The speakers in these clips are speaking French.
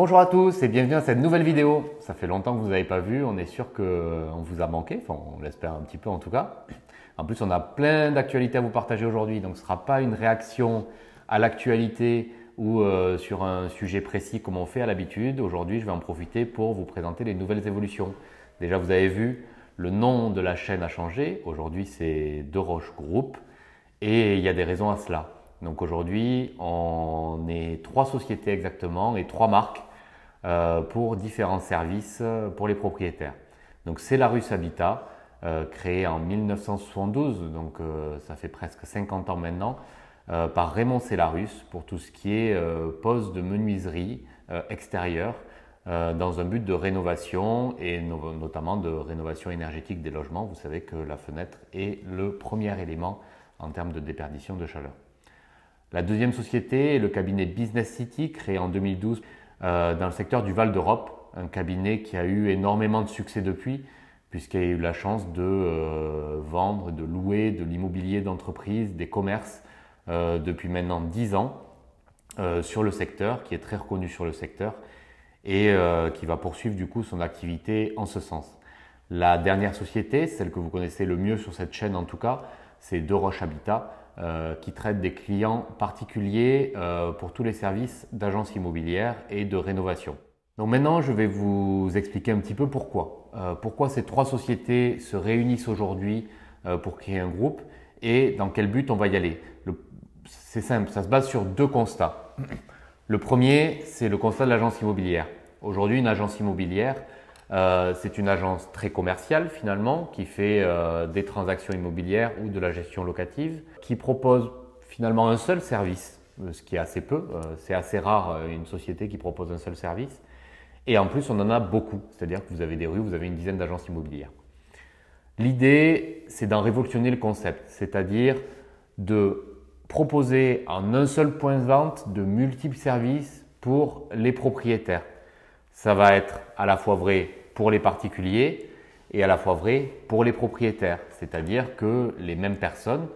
Bonjour à tous et bienvenue à cette nouvelle vidéo. Ça fait longtemps que vous n'avez pas vu, on est sûr qu'on vous a manqué, enfin on l'espère un petit peu en tout cas. En plus on a plein d'actualités à vous partager aujourd'hui, donc ce ne sera pas une réaction à l'actualité ou sur un sujet précis comme on fait à l'habitude. Aujourd'hui je vais en profiter pour vous présenter les nouvelles évolutions. Déjà vous avez vu, le nom de la chaîne a changé, aujourd'hui c'est De Roche Group et il y a des raisons à cela. Donc aujourd'hui, on est 3 sociétés exactement et 3 marques pour différents services pour les propriétaires. Donc Celarus Habitat, créé en 1972, donc ça fait presque 50 ans maintenant, par Raymond Celarus pour tout ce qui est pose de menuiserie extérieure dans un but de rénovation et notamment de rénovation énergétique des logements. Vous savez que la fenêtre est le premier élément en termes de déperdition de chaleur. La deuxième société est le cabinet Business City, créé en 2012 dans le secteur du Val d'Europe, un cabinet qui a eu énormément de succès depuis, puisqu'il a eu la chance de vendre, de louer de l'immobilier d'entreprise, des commerces depuis maintenant 10 ans sur le secteur, qui est très reconnu sur le secteur et qui va poursuivre du coup son activité en ce sens. La dernière société, celle que vous connaissez le mieux sur cette chaîne en tout cas, c'est De Roche Habitat, qui traite des clients particuliers pour tous les services d'agence immobilière et de rénovation. Donc maintenant, je vais vous expliquer un petit peu pourquoi. Pourquoi ces 3 sociétés se réunissent aujourd'hui pour créer un groupe et dans quel but on va y aller. C'est simple, ça se base sur 2 constats. Le premier, c'est le constat de l'agence immobilière. Aujourd'hui, une agence immobilière, c'est une agence très commerciale finalement qui fait des transactions immobilières ou de la gestion locative, qui propose finalement un seul service, ce qui est assez peu, c'est assez rare une société qui propose un seul service. Et en plus on en a beaucoup, c'est-à-dire que vous avez des rues, vous avez une dizaine d'agences immobilières. L'idée c'est d'en révolutionner le concept, c'est-à-dire de proposer en un seul point de vente de multiples services pour les propriétaires. Ça va être à la fois vrai pour les particuliers et à la fois vrai pour les propriétaires. C'est-à-dire que les mêmes personnes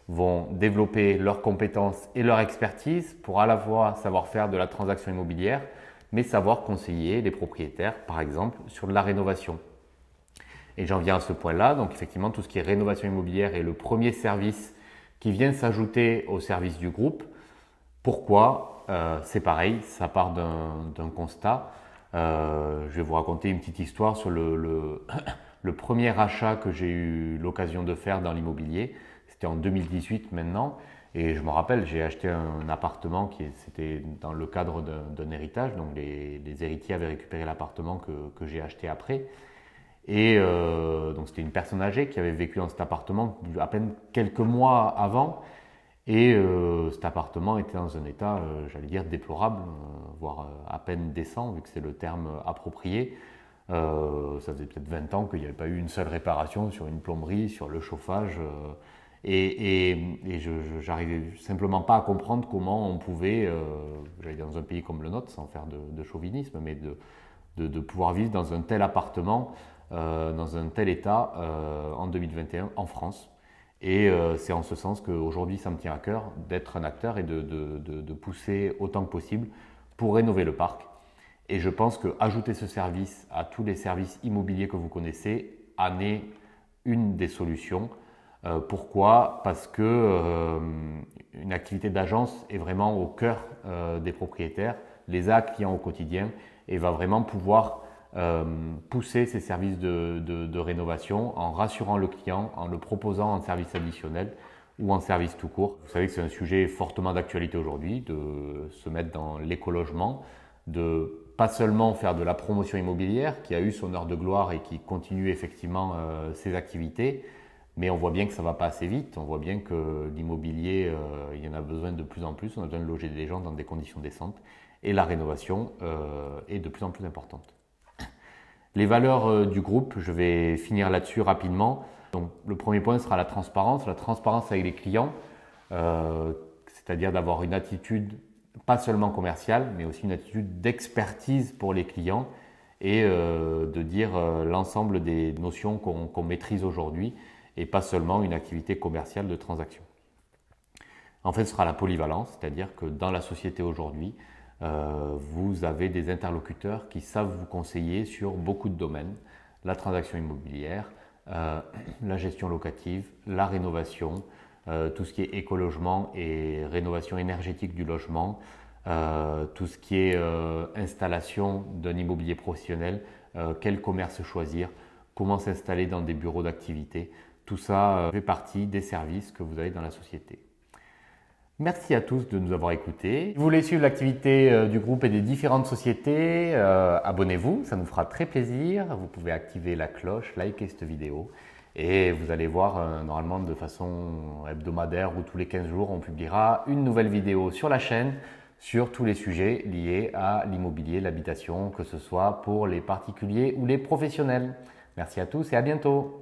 vont développer leurs compétences et leur expertise pour à la fois savoir faire de la transaction immobilière, mais savoir conseiller les propriétaires, par exemple, sur de la rénovation. Et j'en viens à ce point-là. Donc effectivement, tout ce qui est rénovation immobilière est le premier service qui vient s'ajouter au service du groupe. Pourquoi? C'est pareil, ça part d'un constat. Je vais vous raconter une petite histoire sur le premier achat que j'ai eu l'occasion de faire dans l'immobilier. C'était en 2018 maintenant. Et je me rappelle, j'ai acheté un appartement c'était dans le cadre d'un héritage. Donc les héritiers avaient récupéré l'appartement que j'ai acheté après. Et donc c'était une personne âgée qui avait vécu dans cet appartement à peine quelques mois avant. Et cet appartement était dans un état, j'allais dire, déplorable, voire à peine décent, vu que c'est le terme approprié. Ça faisait peut-être 20 ans qu'il n'y avait pas eu une seule réparation sur une plomberie, sur le chauffage. Et je n'arrivais simplement pas à comprendre comment on pouvait, j'allais dire dans un pays comme le nôtre, sans faire de chauvinisme, mais de pouvoir vivre dans un tel appartement, dans un tel état en 2021 en France. Et c'est en ce sens qu'aujourd'hui, ça me tient à cœur d'être un acteur et de pousser autant que possible pour rénover le parc. Et je pense qu'ajouter ce service à tous les services immobiliers que vous connaissez en est une des solutions. Pourquoi? Parce que une activité d'agence est vraiment au cœur des propriétaires, les a clients au quotidien et va vraiment pouvoir pousser ces services de rénovation en rassurant le client, en le proposant en service additionnel ou en service tout court. Vous savez que c'est un sujet fortement d'actualité aujourd'hui, de se mettre dans l'écologement, de pas seulement faire de la promotion immobilière qui a eu son heure de gloire et qui continue effectivement ses activités, mais on voit bien que ça ne va pas assez vite, on voit bien que l'immobilier, il y en a besoin de plus en plus, on a besoin de loger des gens dans des conditions décentes et la rénovation est de plus en plus importante. Les valeurs du groupe, je vais finir là-dessus rapidement. Donc, le premier point sera la transparence avec les clients, c'est-à-dire d'avoir une attitude pas seulement commerciale, mais aussi une attitude d'expertise pour les clients et de dire l'ensemble des notions qu'on maîtrise aujourd'hui et pas seulement une activité commerciale de transaction. En fait, ce sera la polyvalence, c'est-à-dire que dans la société aujourd'hui, vous avez des interlocuteurs qui savent vous conseiller sur beaucoup de domaines. La transaction immobilière, la gestion locative, la rénovation, tout ce qui est écologement et rénovation énergétique du logement, tout ce qui est installation d'un immobilier professionnel, quel commerce choisir, comment s'installer dans des bureaux d'activité. Tout ça fait partie des services que vous avez dans la société. Merci à tous de nous avoir écoutés. Si vous voulez suivre l'activité du groupe et des différentes sociétés, abonnez-vous, ça nous fera très plaisir. Vous pouvez activer la cloche, liker cette vidéo et vous allez voir normalement de façon hebdomadaire ou tous les 15 jours, on publiera une nouvelle vidéo sur la chaîne sur tous les sujets liés à l'immobilier, l'habitation, que ce soit pour les particuliers ou les professionnels. Merci à tous et à bientôt.